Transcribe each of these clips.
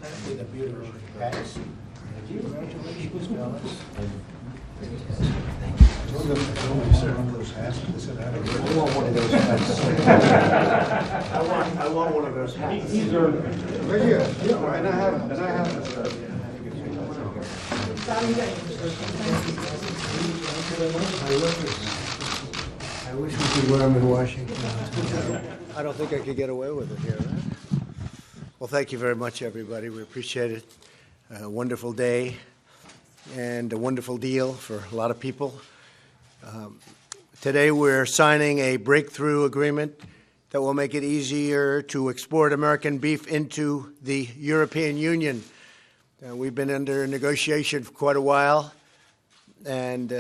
with a beautiful hats. Congratulations, fellas. I want one of those hats. I want one of those hats. He's earned it. Right here. Yeah, and I have I wish we could wear them in Washington. I don't think I could get away with it here, right? Well, thank you very much, everybody. We appreciate it. A wonderful day and a wonderful deal for a lot of people. Today we're signing a breakthrough agreement that will make it easier to export American beef into the European Union. We've been under negotiation for quite a while, and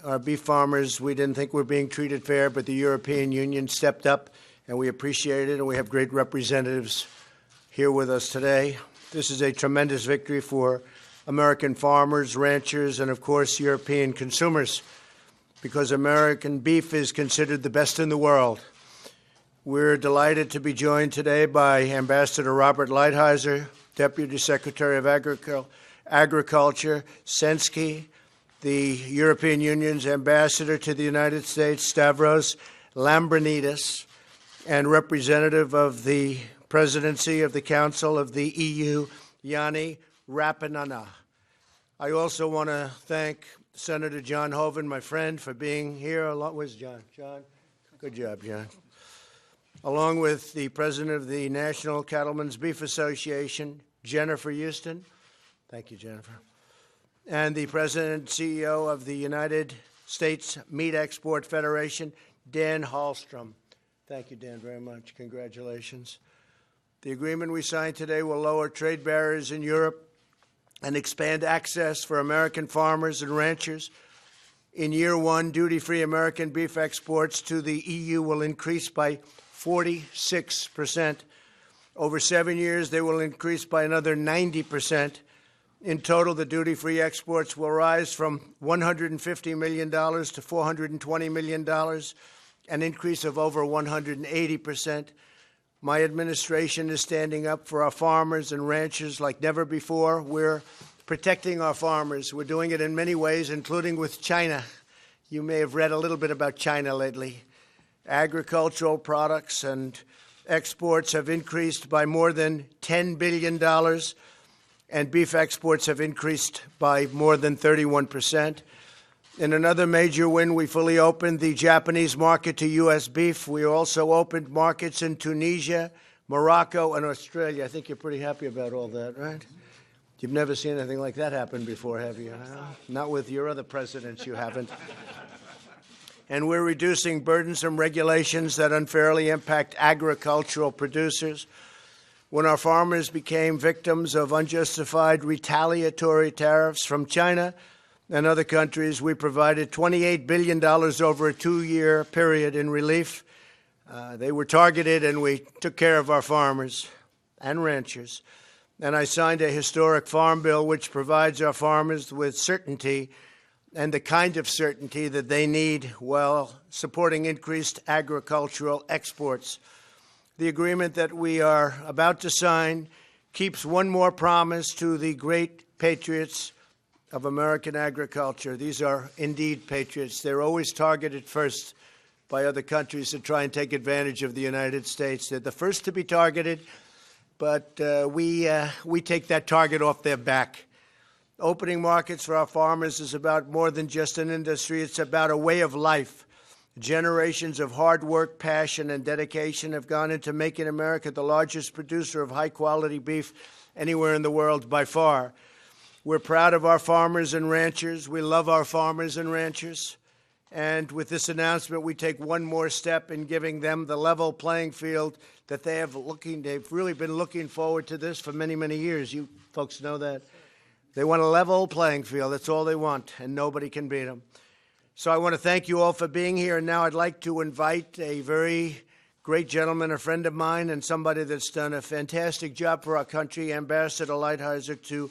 our beef farmers, we didn't think were being treated fair, but the European Union stepped up, and we appreciate it, and we have great representatives here with us today. This is a tremendous victory for American farmers, ranchers, and of course European consumers, because American beef is considered the best in the world. We're delighted to be joined today by Ambassador Robert Lighthizer, Deputy Secretary of Agriculture, Sensky, the European Union's Ambassador to the United States, Stavros Lambrinidis, and representative of the Presidency of the Council of the EU, Yanni Rapinana. I also want to thank Senator John Hoeven, my friend, for being here. Where's John? John? Good job, John. Along with the President of the National Cattlemen's Beef Association, Jennifer Houston. Thank you, Jennifer. And the President and CEO of the United States Meat Export Federation, Dan Hallstrom. Thank you, Dan, very much. Congratulations. The agreement we signed today will lower trade barriers in Europe and expand access for American farmers and ranchers. In year one, duty-free American beef exports to the EU will increase by 46%. Over 7 years, they will increase by another 90%. In total, the duty-free exports will rise from $150 million to $420 million, an increase of over 180%. My administration is standing up for our farmers and ranchers like never before. We're protecting our farmers. We're doing it in many ways, including with China. You may have read a little bit about China lately. Agricultural products and exports have increased by more than $10 billion, and beef exports have increased by more than 31%. In another major win, we fully opened the Japanese market to U.S. beef. We also opened markets in Tunisia, Morocco, and Australia. I think you're pretty happy about all that, right? You've never seen anything like that happen before, have you? Not with your other presidents, you haven't. And we're reducing burdensome regulations that unfairly impact agricultural producers. When our farmers became victims of unjustified retaliatory tariffs from China and other countries, we provided $28 billion over a 2-year period in relief. They were targeted, and we took care of our farmers and ranchers. And I signed a historic farm bill which provides our farmers with certainty and the kind of certainty that they need while supporting increased agricultural exports. The agreement that we are about to sign keeps one more promise to the great patriots of American agriculture. These are indeed patriots. They're always targeted first by other countries to try and take advantage of the United States. They're the first to be targeted, but we take that target off their back. Opening markets for our farmers is about more than just an industry. It's about a way of life. Generations of hard work, passion, and dedication have gone into making America the largest producer of high-quality beef anywhere in the world by far. We're proud of our farmers and ranchers. We love our farmers and ranchers. And with this announcement, we take one more step in giving them the level playing field that they've really been looking forward to this for many, many years. You folks know that. They want a level playing field. That's all they want, and nobody can beat them. So I want to thank you all for being here. And now I'd like to invite a very great gentleman, a friend of mine, and somebody that's done a fantastic job for our country, Ambassador Lighthizer, to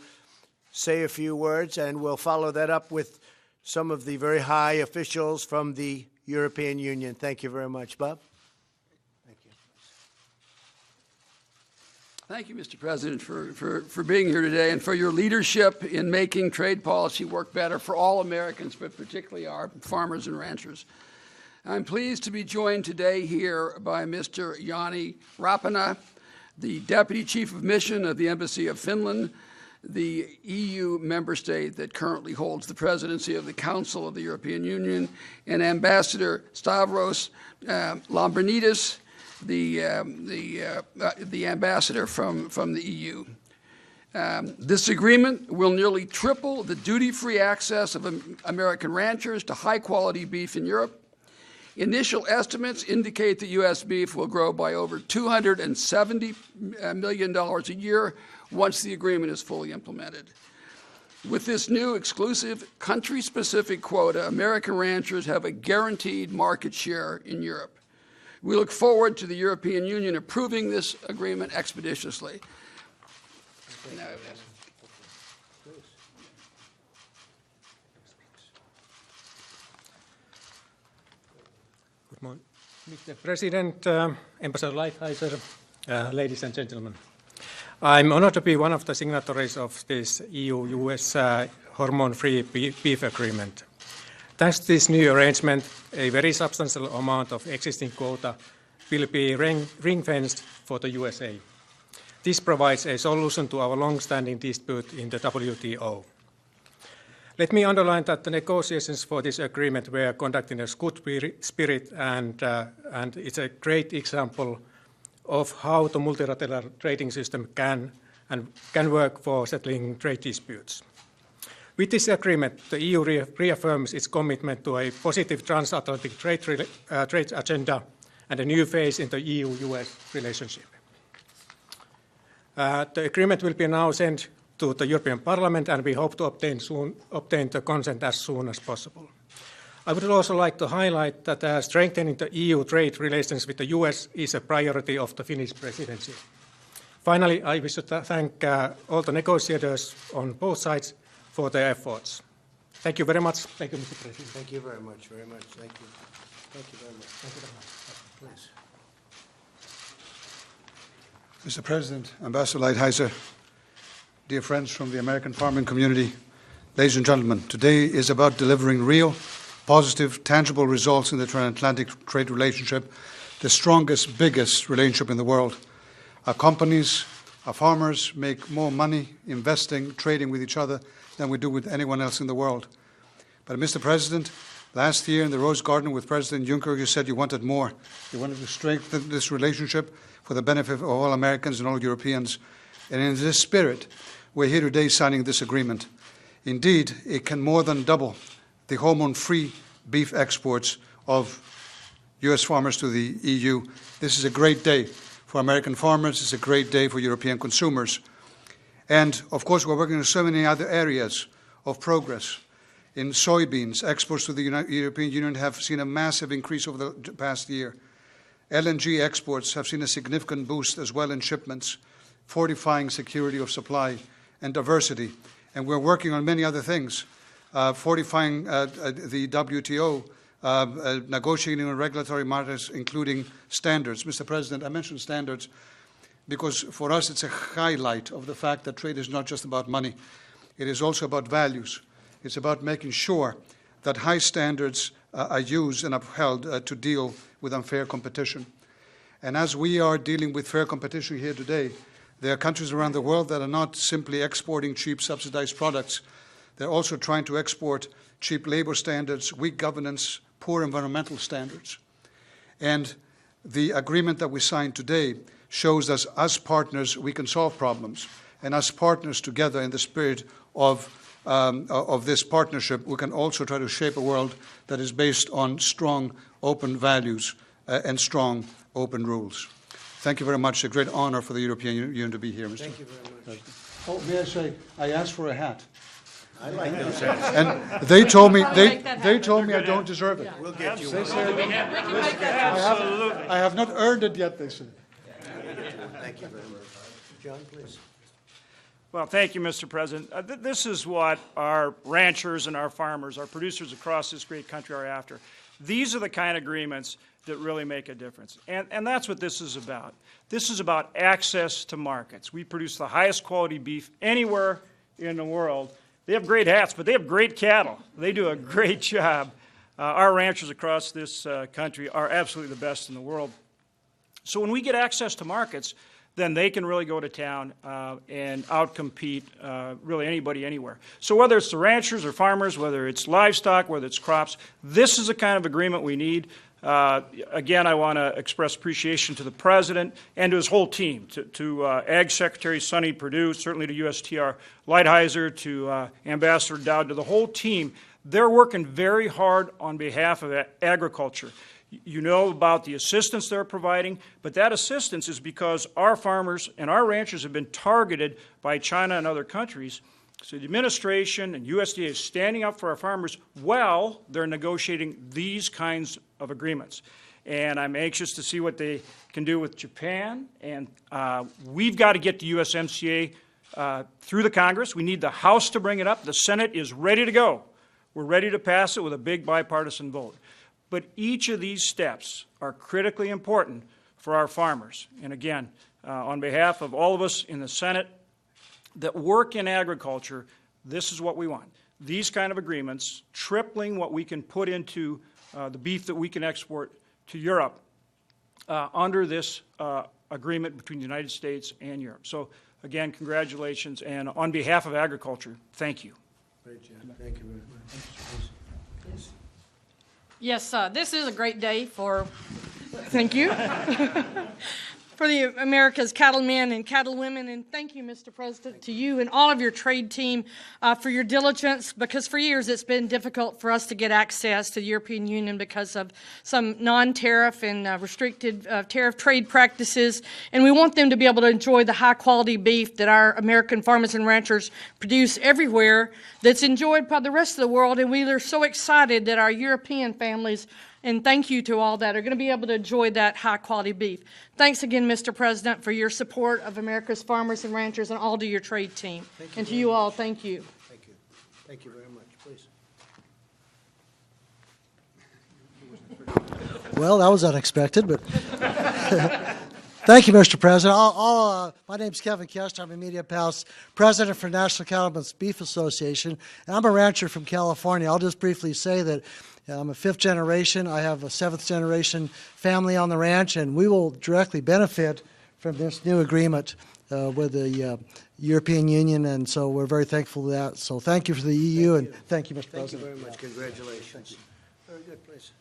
say a few words, and we'll follow that up with some of the very high officials from the European Union. Thank you very much. Bob? Thank you. Thank you, Mr. President, for being here today and for your leadership in making trade policy work better for all Americans, but particularly our farmers and ranchers. I'm pleased to be joined today here by Mr. Jani Rapana, the Deputy Chief of Mission of the Embassy of Finland, the EU member state that currently holds the presidency of the Council of the European Union, and Ambassador Stavros Lambrinidis, the ambassador from the EU. This agreement will nearly triple the duty-free access of American ranchers to high-quality beef in Europe. Initial estimates indicate that U.S. beef will grow by over $270 million a year once the agreement is fully implemented. With this new exclusive country-specific quota, American ranchers have a guaranteed market share in Europe. We look forward to the European Union approving this agreement expeditiously. Good morning, Mr. President, Ambassador Lighthizer, ladies and gentlemen. I'm honored to be one of the signatories of this EU-US hormone-free beef agreement. Thanks to this new arrangement, a very substantial amount of existing quota will be ring-fenced for the USA. This provides a solution to our long-standing dispute in the WTO. Let me underline that the negotiations for this agreement were conducted in a good spirit, and it's a great example of how the multilateral trading system can work for settling trade disputes. With this agreement, the EU reaffirms its commitment to a positive transatlantic trade agenda and a new phase in the EU-US relationship. The agreement will be now sent to the European Parliament, and we hope to obtain the consent as soon as possible. I would also like to highlight that strengthening the EU trade relations with the US is a priority of the Finnish presidency. Finally, I wish to thank all the negotiators on both sides for their efforts. Thank you very much. Thank you, Mr. President. Thank you very much, very much. Thank you. Thank you very much. Thank you very much. Please. Mr. President, Ambassador Lighthizer, dear friends from the American farming community, ladies and gentlemen, today is about delivering real, positive, tangible results in the transatlantic trade relationship, the strongest, biggest relationship in the world. Our companies, our farmers make more money investing, trading with each other than we do with anyone else in the world. But Mr. President, last year in the Rose Garden with President Juncker, you said you wanted more. You wanted to strengthen this relationship for the benefit of all Americans and all Europeans. And in this spirit, we're here today signing this agreement. Indeed, it can more than double the hormone-free beef exports of U.S. farmers to the EU. This is a great day for American farmers. It's a great day for European consumers. And, of course, we're working on so many other areas of progress. In soybeans, exports to the European Union have seen a massive increase over the past year. LNG exports have seen a significant boost as well in shipments, fortifying security of supply and diversity. And we're working on many other things, fortifying the WTO, negotiating on regulatory matters, including standards. Mr. President, I mentioned standards because for us it's a highlight of the fact that trade is not just about money. It is also about values. It's about making sure that high standards are used and upheld to deal with unfair competition. And as we are dealing with fair competition here today, there are countries around the world that are not simply exporting cheap subsidized products. They're also trying to export cheap labor standards, weak governance, poor environmental standards. And the agreement that we signed today shows that as partners we can solve problems. And as partners together in the spirit of this partnership, we can also try to shape a world that is based on strong, open values and strong, open rules. Thank you very much. It's a great honor for the European Union to be here, Mr. Thank you very much. Oh, may I say, I asked for a hat. I like those hats. And they told me I don't deserve it. We'll get you They one. say I have not earned it yet, they said. Thank you very much. John, please. Well, thank you, Mr. President. This is what our ranchers and our farmers, our producers across this great country are after. These are the kind of agreements that really make a difference. And that's what this is about. This is about access to markets. We produce the highest quality beef anywhere in the world. They have great hats, but they have great cattle. They do a great job. Our ranchers across this country are absolutely the best in the world. So when we get access to markets, then they can really go to town and outcompete really anybody anywhere. So whether it's the ranchers or farmers, whether it's livestock, whether it's crops, this is the kind of agreement we need. Again, I want to express appreciation to the President and to his whole team, to Ag Secretary Sonny Perdue, certainly to USTR Lighthizer, to Ambassador Dowd, to the whole team. They're working very hard on behalf of agriculture. You know about the assistance they're providing, but that assistance is because our farmers and our ranchers have been targeted by China and other countries. So the administration and USDA is standing up for our farmers while they're negotiating these kinds of agreements. And I'm anxious to see what they can do with Japan. And we've got to get the USMCA through the Congress. We need the House to bring it up. The Senate is ready to go. We're ready to pass it with a big bipartisan vote. But each of these steps are critically important for our farmers. And again, on behalf of all of us in the Senate that work in agriculture, this is what we want. These kind of agreements, tripling what we can put into the beef that we can export to Europe under this agreement between the United States and Europe. So again, congratulations, and on behalf of agriculture, thank you. Great job. Thank you very much. Please. Yes, this is a great day for, thank you, for the America's cattlemen and cattlewomen, and thank you, Mr. President, to you and all of your trade team for your diligence, because for years it's been difficult for us to get access to the European Union because of some non-tariff and restricted tariff trade practices, and we want them to be able to enjoy the high-quality beef that our American farmers and ranchers produce everywhere that's enjoyed by the rest of the world, and we are so excited that our European families, and thank you to all that, are going to be able to enjoy that high-quality beef. Thanks again, Mr. President, for your support of America's farmers and ranchers and all to your trade team. And to you all, thank you. Thank you. Thank you very much. Please. Well, that was unexpected, but thank you, Mr. President. My name is Kevin Kester. I'm a Media Palace president for National Cattlemen's Beef Association, and I'm a rancher from California. I'll just briefly say that I'm a fifth generation. I have a seventh generation family on the ranch, and we will directly benefit from this new agreement with the European Union, and so we're very thankful for that. So thank you for the EU, and thank you, Mr. Thank you President. very much. Congratulations. Very good. Please.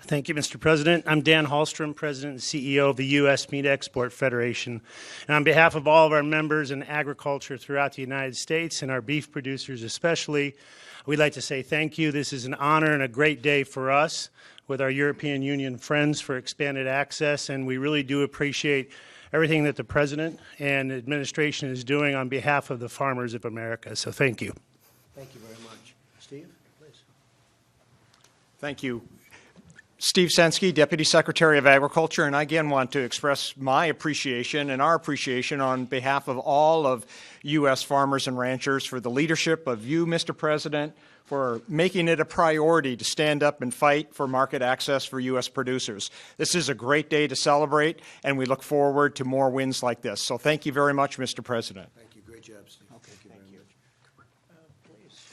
Thank you, Mr. President. I'm Dan Hallstrom, President and CEO of the U.S. Meat Export Federation. And on behalf of all of our members in agriculture throughout the United States and our beef producers especially, we'd like to say thank you. This is an honor and a great day for us with our European Union friends for expanded access, and we really do appreciate everything that the President and the administration is doing on behalf of the farmers of America. So thank you. Thank you very much. Steve, please. Thank you. Steve Sensky, Deputy Secretary of Agriculture, and I again want to express my appreciation and our appreciation on behalf of all of U.S. farmers and ranchers for the leadership of you, Mr. President, for making it a priority to stand up and fight for market access for U.S. producers. This is a great day to celebrate, and we look forward to more wins like this. So thank you very much, Mr. President. Thank you. Great job, Steve. Okay, thank you very much. Please.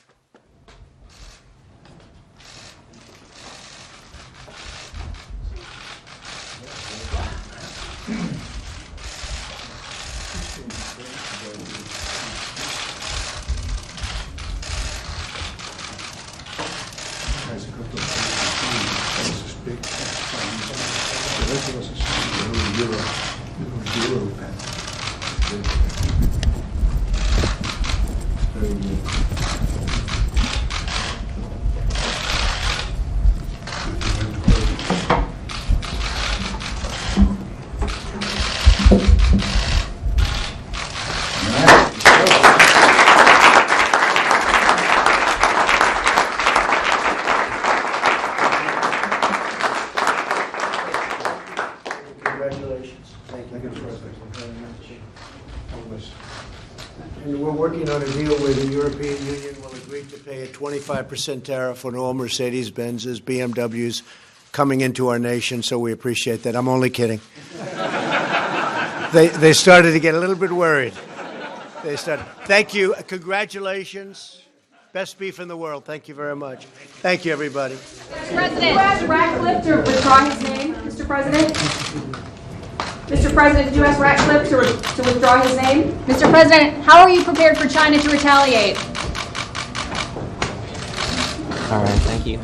Congratulations. And we're working on a deal where the European Union will agree to pay a 25% tariff on all Mercedes-Benzes, BMWs coming into our nation, so we appreciate that. I'm only kidding. They started to get a little bit worried. They started. Thank you. Congratulations. Best beef in the world. Thank you very much. Thank you, everybody. President. You ask Ratcliffe to withdraw his name, Mr. President? Mr. President, did you ask Ratcliffe to withdraw his name? Mr. President, how are you prepared for China to retaliate? All right, thank you.